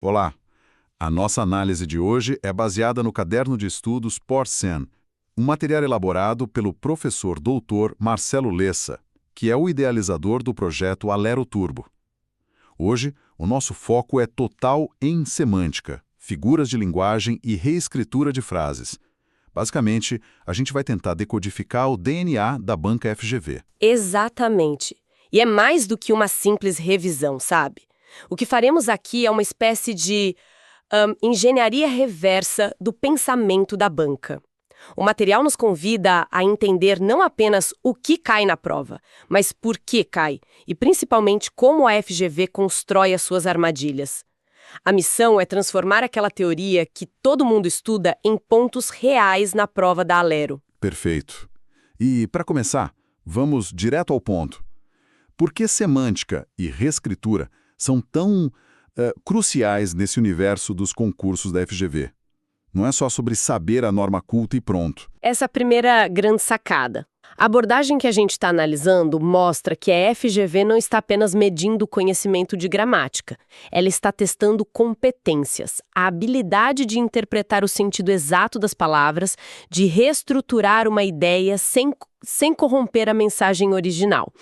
Olá! A nossa análise de hoje é baseada no caderno de estudos POR-SEN, um material elaborado pelo professor doutor Marcelo Lessa, que é o idealizador do projeto Alero Turbo. Hoje, o nosso foco é total em semântica, figuras de linguagem e reescritura de frases. Basicamente, a gente vai tentar decodificar o DNA da banca FGV. Exatamente. E é mais do que uma simples revisão, sabe? O que faremos aqui é uma espécie de engenharia reversa do pensamento da banca. O material nos convida a entender não apenas o que cai na prova, mas por que cai, e principalmente como a FGV constrói as suas armadilhas. A missão é transformar aquela teoria que todo mundo estuda em pontos reais na prova da Alero. Perfeito. E, para começar, vamos direto ao ponto. Por que semântica e reescritura são tão cruciais nesse universo dos concursos da FGV? Não é só sobre saber a norma culta e pronto. Essa é a primeira grande sacada. A abordagem que a gente está analisando mostra que a FGV não está apenas medindo o conhecimento de gramática. Ela está testando competências, a habilidade de interpretar o sentido exato das palavras, de reestruturar uma ideia sem corromper a mensagem original.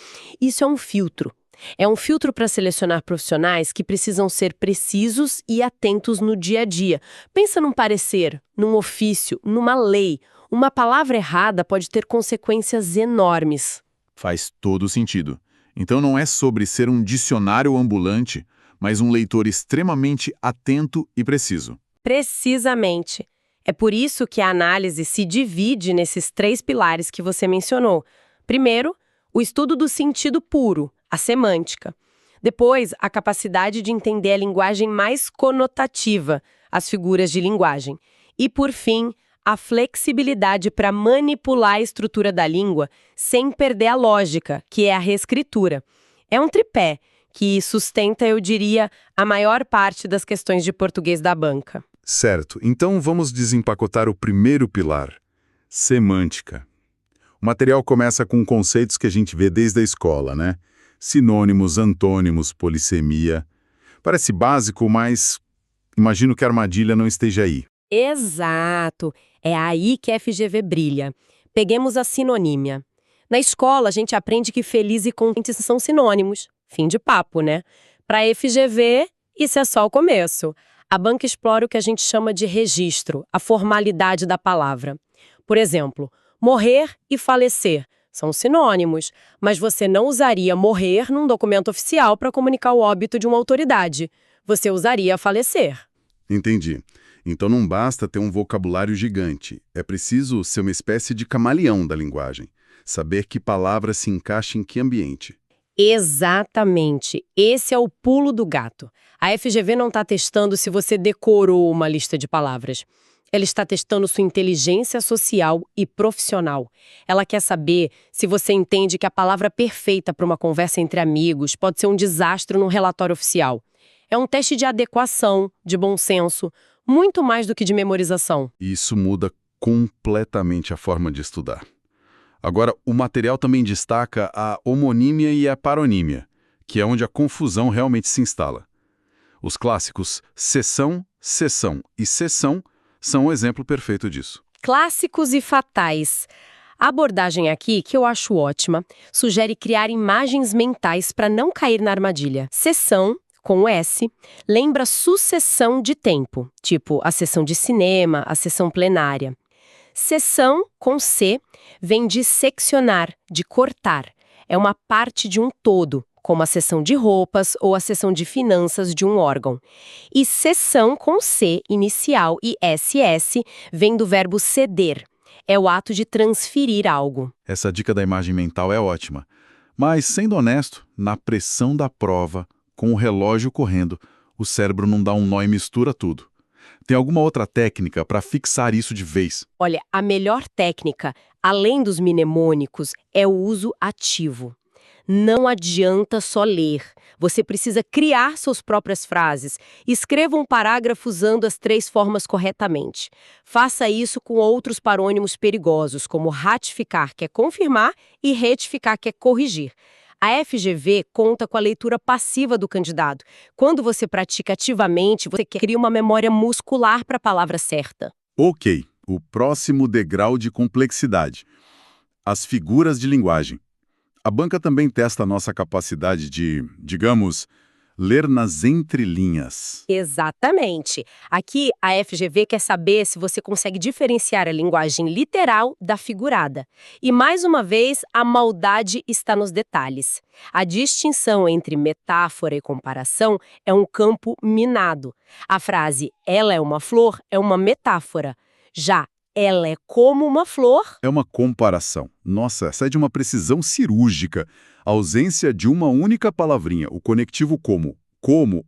Isso é um filtro. É um filtro para selecionar profissionais que precisam ser precisos e atentos no dia a dia. Pensa num parecer, num ofício, numa lei. Uma palavra errada pode ter consequências enormes. Faz todo sentido. Então não é sobre ser um dicionário ambulante, mas um leitor extremamente atento e preciso. Precisamente. É por isso que a análise se divide nesses 3 pilares que você mencionou. Primeiro, o estudo do sentido puro, a semântica. Depois, a capacidade de entender a linguagem mais conotativa, as figuras de linguagem. E, por fim, a flexibilidade para manipular a estrutura da língua sem perder a lógica, que é a reescritura. É um tripé que sustenta, eu diria, a maior parte das questões de português da banca. Certo. Então vamos desempacotar o primeiro pilar, semântica. O material começa com conceitos que a gente vê desde a escola, né? Sinônimos, antônimos, polissemia. Parece básico, mas imagino que a armadilha não esteja aí. Exato! É aí que a FGV brilha. Peguemos a sinonímia. Na escola, a gente aprende que feliz e contente são sinônimos. Fim de papo, né? Para a FGV, isso é só o começo. A banca explora o que a gente chama de registro, a formalidade da palavra. Por exemplo, morrer e falecer são sinônimos, mas você não usaria morrer num documento oficial para comunicar o óbito de uma autoridade. Você usaria falecer. Entendi. Então não basta ter um vocabulário gigante. É preciso ser uma espécie de camaleão da linguagem. Saber que palavra se encaixa em que ambiente. Exatamente. Esse é o pulo do gato. A FGV não está testando se você decorou uma lista de palavras. Ela está testando sua inteligência social e profissional. Ela quer saber se você entende que a palavra perfeita para uma conversa entre amigos pode ser um desastre num relatório oficial. É um teste de adequação, de bom senso, muito mais do que de memorização. Isso muda completamente a forma de estudar. Agora, o material também destaca a homonímia e a paronímia, que é onde a confusão realmente se instala. Os clássicos seção, sessão e sessão são um exemplo perfeito disso. Clássicos e fatais. A abordagem aqui, que eu acho ótima, sugere criar imagens mentais para não cair na armadilha. Sessão, com S, lembra sucessão de tempo, tipo a sessão de cinema, a sessão plenária. Sessão, com C, vem de seccionar, de cortar. É uma parte de um todo, como a seção de roupas ou a seção de finanças de um órgão. E sessão com C inicial e SS vem do verbo ceder. É o ato de transferir algo. Essa dica da imagem mental é ótima. Mas, sendo honesto, na pressão da prova, com o relógio correndo, o cérebro não dá um nó e mistura tudo. Tem alguma outra técnica para fixar isso de vez? Olha, a melhor técnica, além dos mnemônicos, é o uso ativo. Não adianta só ler. Você precisa criar suas próprias frases. Escreva um parágrafo usando as 3 formas corretamente. Faça isso com outros parônimos perigosos, como ratificar, que é confirmar, e retificar, que é corrigir. A FGV conta com a leitura passiva do candidato. Quando você pratica ativamente, você cria uma memória muscular para a palavra certa. Ok, o próximo degrau de complexidade. As figuras de linguagem. A banca também testa a nossa capacidade de, digamos, ler nas entrelinhas. Exatamente. Aqui, a FGV quer saber se você consegue diferenciar a linguagem literal da figurada. E, mais uma vez, a maldade está nos detalhes. A distinção entre metáfora e comparação é um campo minado. A frase "ela é uma flor" é uma metáfora. Já "ela é como uma flor" É uma comparação. Nossa, essa é de uma precisão cirúrgica. A ausência de uma única palavrinha, o conectivo como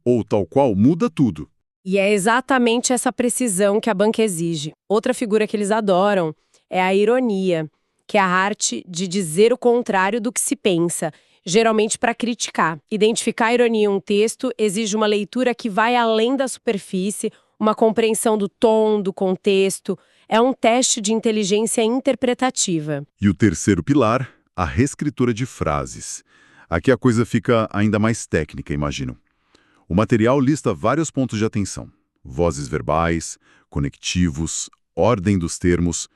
ou tal qual, muda tudo. E é exatamente essa precisão que a banca exige. Outra figura que eles adoram é a ironia, que é a arte de dizer o contrário do que se pensa, geralmente para criticar. Identificar a ironia em um texto exige uma leitura que vai além da superfície, uma compreensão do tom, do contexto. É um teste de inteligência interpretativa. E o terceiro pilar, a reescritura de frases. Aqui a coisa fica ainda mais técnica, imagino. O material lista vários pontos de atenção: vozes verbais, conectivos, ordem dos termos.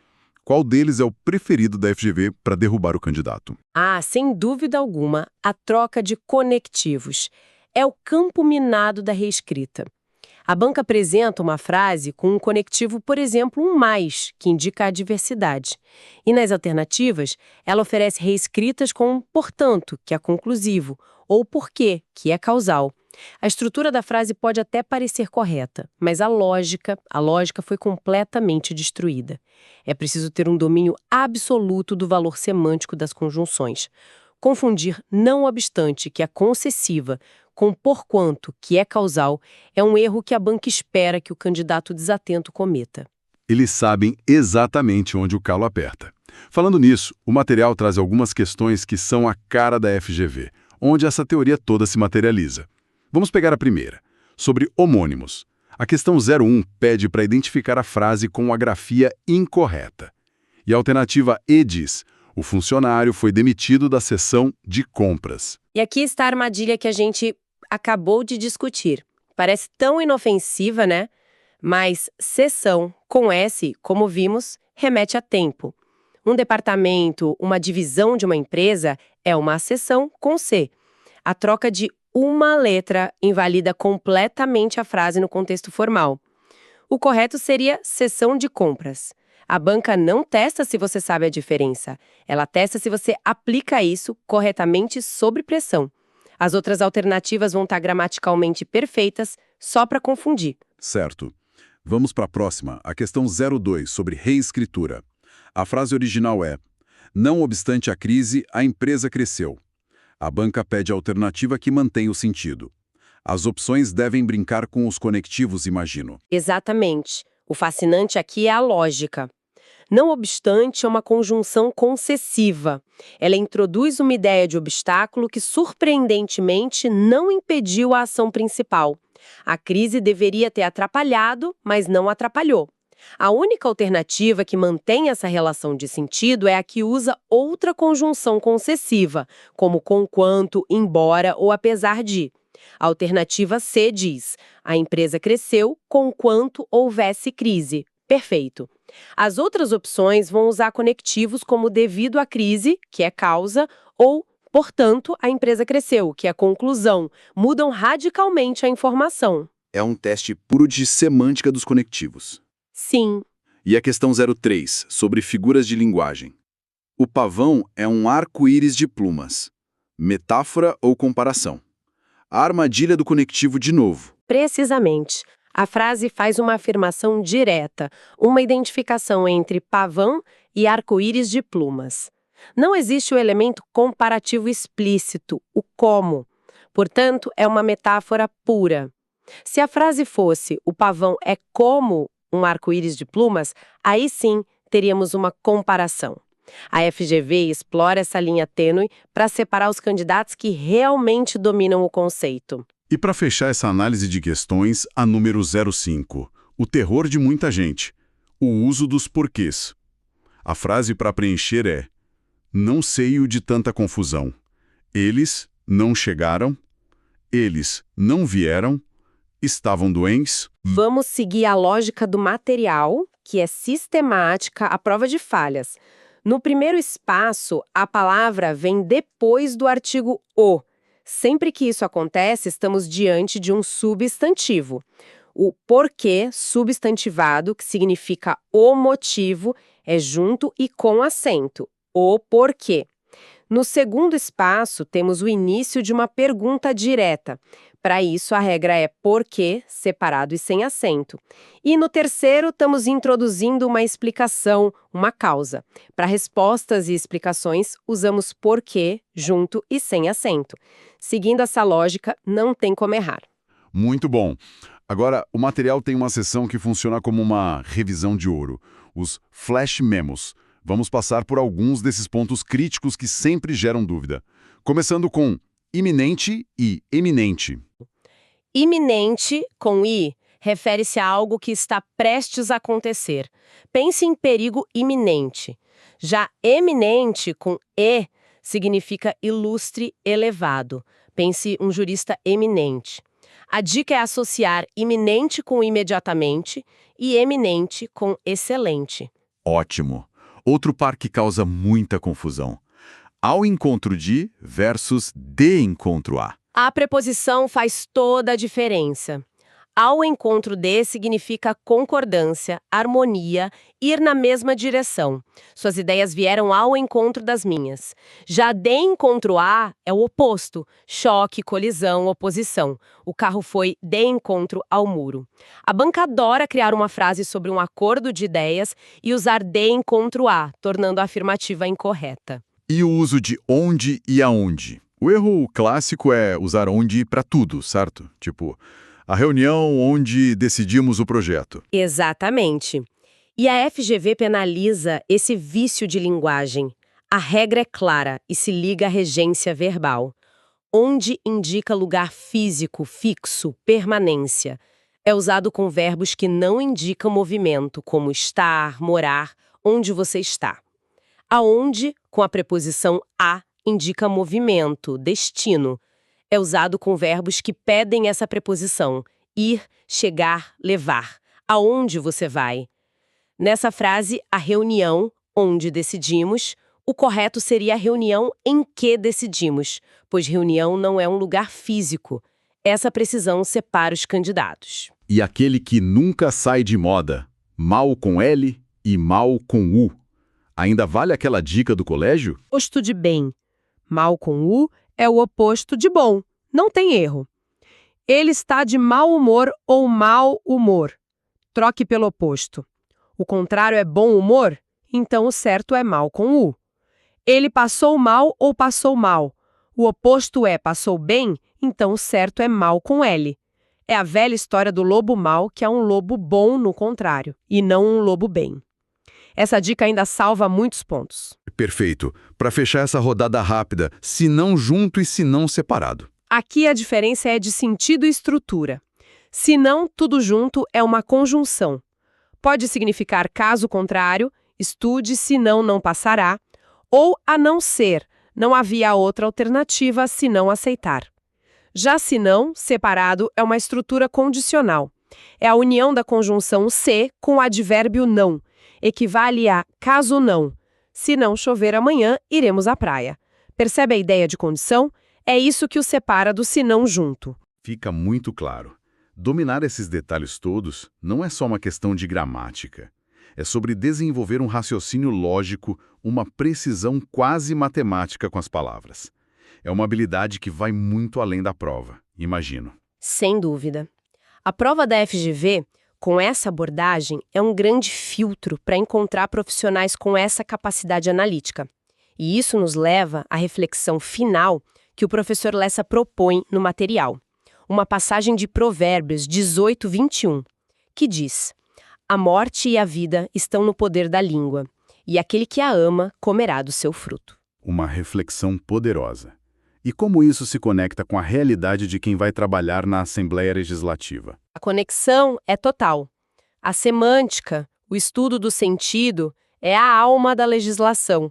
Qual deles é o preferido da FGV para derrubar o candidato? Ah, sem dúvida alguma, a troca de conectivos. É o campo minado da reescrita. A banca apresenta uma frase com um conectivo, por exemplo, um mais, que indica a diversidade. E nas alternativas, ela oferece reescritas com portanto, que é conclusivo, ou porque, que é causal. A estrutura da frase pode até parecer correta, mas a lógica foi completamente destruída. É preciso ter um domínio absoluto do valor semântico das conjunções. Confundir não obstante, que é concessiva, com porquanto, que é causal, é um erro que a banca espera que o candidato desatento cometa. Eles sabem exatamente onde o calo aperta. Falando nisso, o material traz algumas questões que são a cara da FGV, onde essa teoria toda se materializa. Vamos pegar a primeira, sobre homônimos. A questão 01 pede para identificar a frase com a grafia incorreta. E a alternativa E diz: o funcionário foi demitido da seção de compras. E aqui está a armadilha que a gente acabou de discutir. Parece tão inofensiva, né? Mas seção, com S, como vimos, remete a tempo. Um departamento, uma divisão de uma empresa é uma seção com C. A troca de uma letra invalida completamente a frase no contexto formal. O correto seria seção de compras. A banca não testa se você sabe a diferença. Ela testa se você aplica isso corretamente sob pressão. As outras alternativas vão estar gramaticalmente perfeitas só para confundir. Certo. Vamos para a próxima, a questão 02, sobre reescritura. A frase original é: não obstante a crise, a empresa cresceu. A banca pede a alternativa que mantém o sentido. As opções devem brincar com os conectivos, imagino. Exatamente. O fascinante aqui é a lógica. Não obstante, é uma conjunção concessiva. Ela introduz uma ideia de obstáculo que, surpreendentemente, não impediu a ação principal. A crise deveria ter atrapalhado, mas não atrapalhou. A única alternativa que mantém essa relação de sentido é a que usa outra conjunção concessiva, como conquanto, embora ou apesar de. A alternativa C diz: a empresa cresceu conquanto houvesse crise. Perfeito. As outras opções vão usar conectivos como devido à crise, que é causa, ou portanto, a empresa cresceu, que é conclusão. Mudam radicalmente a informação. É um teste puro de semântica dos conectivos. Sim. E a questão 03, sobre figuras de linguagem. O pavão é um arco-íris de plumas. Metáfora ou comparação? A armadilha do conectivo de novo. Precisamente. A frase faz uma afirmação direta, uma identificação entre pavão e arco-íris de plumas. Não existe o elemento comparativo explícito, o como. Portanto, é uma metáfora pura. Se a frase fosse "o pavão é como um arco-íris de plumas", aí sim teríamos uma comparação. A FGV explora essa linha tênue para separar os candidatos que realmente dominam o conceito. E para fechar essa análise de questões, a número 05, o terror de muita gente, o uso dos porquês. A frase para preencher é: não sei o de tanta confusão. Eles não chegaram, eles não vieram, estavam doentes. Vamos seguir a lógica do material, que é sistemática, à prova de falhas. No primeiro espaço, a palavra vem depois do artigo o. Sempre que isso acontece, estamos diante de um substantivo. O porquê substantivado, que significa o motivo, é junto e com acento. O porquê. No segundo espaço, temos o início de uma pergunta direta. Para isso, a regra é porquê, separado e sem acento. E no terceiro, estamos introduzindo uma explicação, uma causa. Para respostas e explicações, usamos porquê, junto e sem acento. Seguindo essa lógica, não tem como errar. Muito bom. Agora, o material tem uma seção que funciona como uma revisão de ouro, os flash memos. Vamos passar por alguns desses pontos críticos que sempre geram dúvida. Começando com iminente e eminente. Iminente, com I, refere-se a algo que está prestes a acontecer. Pense em perigo iminente. Já eminente, com E, significa ilustre, elevado. Pense um jurista eminente. A dica é associar iminente com imediatamente e eminente com excelente. Ótimo. Outro par que causa muita confusão. Ao encontro de versus de encontro a. A preposição faz toda a diferença. Ao encontro de significa concordância, harmonia, ir na mesma direção. Suas ideias vieram ao encontro das minhas. Já de encontro a é o oposto, choque, colisão, oposição. O carro foi de encontro ao muro. A banca adora criar uma frase sobre um acordo de ideias e usar de encontro a, tornando a afirmativa incorreta. E o uso de onde e aonde. O erro clássico é usar onde para tudo, certo? Tipo, a reunião onde decidimos o projeto. Exatamente. E a FGV penaliza esse vício de linguagem. A regra é clara e se liga à regência verbal. Onde indica lugar físico, fixo, permanência. É usado com verbos que não indicam movimento, como estar, morar, onde você está. Aonde, com a preposição a, indica movimento, destino. É usado com verbos que pedem essa preposição, ir, chegar, levar. Aonde você vai? Nessa frase, a reunião, onde decidimos, o correto seria a reunião em que decidimos, pois reunião não é um lugar físico. Essa precisão separa os candidatos. E aquele que nunca sai de moda, mal com L e mal com U. Ainda vale aquela dica do colégio? Oposto de bem. Mal com U é o oposto de bom. Não tem erro. Ele está de mau humor ou mau humor. Troque pelo oposto. O contrário é bom humor? Então o certo é mal com U. Ele passou mal ou passou mal? O oposto é passou bem? Então o certo é mal com L. É a velha história do lobo mau, que é um lobo bom no contrário, e não um lobo bem. Essa dica ainda salva muitos pontos. Perfeito. Para fechar essa rodada rápida, se não junto e se não separado. Aqui a diferença é de sentido e estrutura. Se não, tudo junto é uma conjunção. Pode significar caso contrário, estude, senão não passará, ou a não ser, não havia outra alternativa se não aceitar. Já se não, separado, é uma estrutura condicional. É a união da conjunção se com o advérbio não. Equivale a caso não. Se não chover amanhã, iremos à praia. Percebe a ideia de condição? É isso que o separa do se não junto. Fica muito claro. Dominar esses detalhes todos não é só uma questão de gramática. É sobre desenvolver um raciocínio lógico, uma precisão quase matemática com as palavras. É uma habilidade que vai muito além da prova, imagino. Sem dúvida. A prova da FGV, com essa abordagem, é um grande filtro para encontrar profissionais com essa capacidade analítica. E isso nos leva à reflexão final que o professor Lessa propõe no material. Uma passagem de Provérbios 18:21, que diz: A morte e a vida estão no poder da língua, e aquele que a ama comerá do seu fruto. Uma reflexão poderosa. E como isso se conecta com a realidade de quem vai trabalhar na Assembleia Legislativa? A conexão é total. A semântica, o estudo do sentido, é a alma da legislação.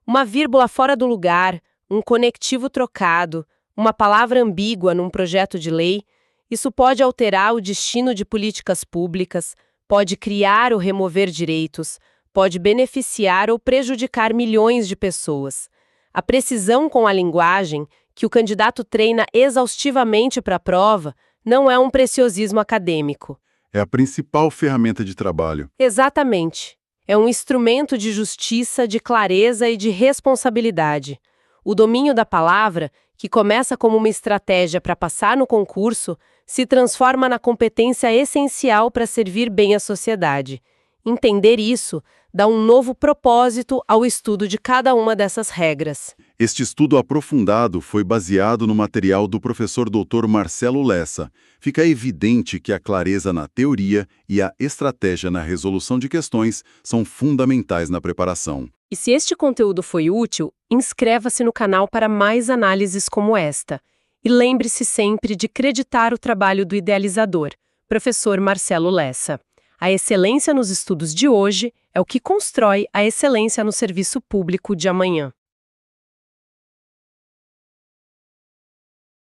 Uma vírgula fora do lugar, um conectivo trocado, uma palavra ambígua num projeto de lei, isso pode alterar o destino de políticas públicas, pode criar ou remover direitos, pode beneficiar ou prejudicar milhões de pessoas. A precisão com a linguagem, que o candidato treina exaustivamente para a prova, não é um preciosismo acadêmico. É a principal ferramenta de trabalho. Exatamente. É um instrumento de justiça, de clareza e de responsabilidade. O domínio da palavra, que começa como uma estratégia para passar no concurso, se transforma na competência essencial para servir bem a sociedade. Entender isso dá um novo propósito ao estudo de cada uma dessas regras. Este estudo aprofundado foi baseado no material do professor Dr. Marcelo Lessa. Fica evidente que a clareza na teoria e a estratégia na resolução de questões são fundamentais na preparação. E se este conteúdo foi útil, inscreva-se no canal para mais análises como esta. E lembre-se sempre de creditar o trabalho do idealizador, professor Marcelo Lessa. A excelência nos estudos de hoje é o que constrói a excelência no serviço público de amanhã.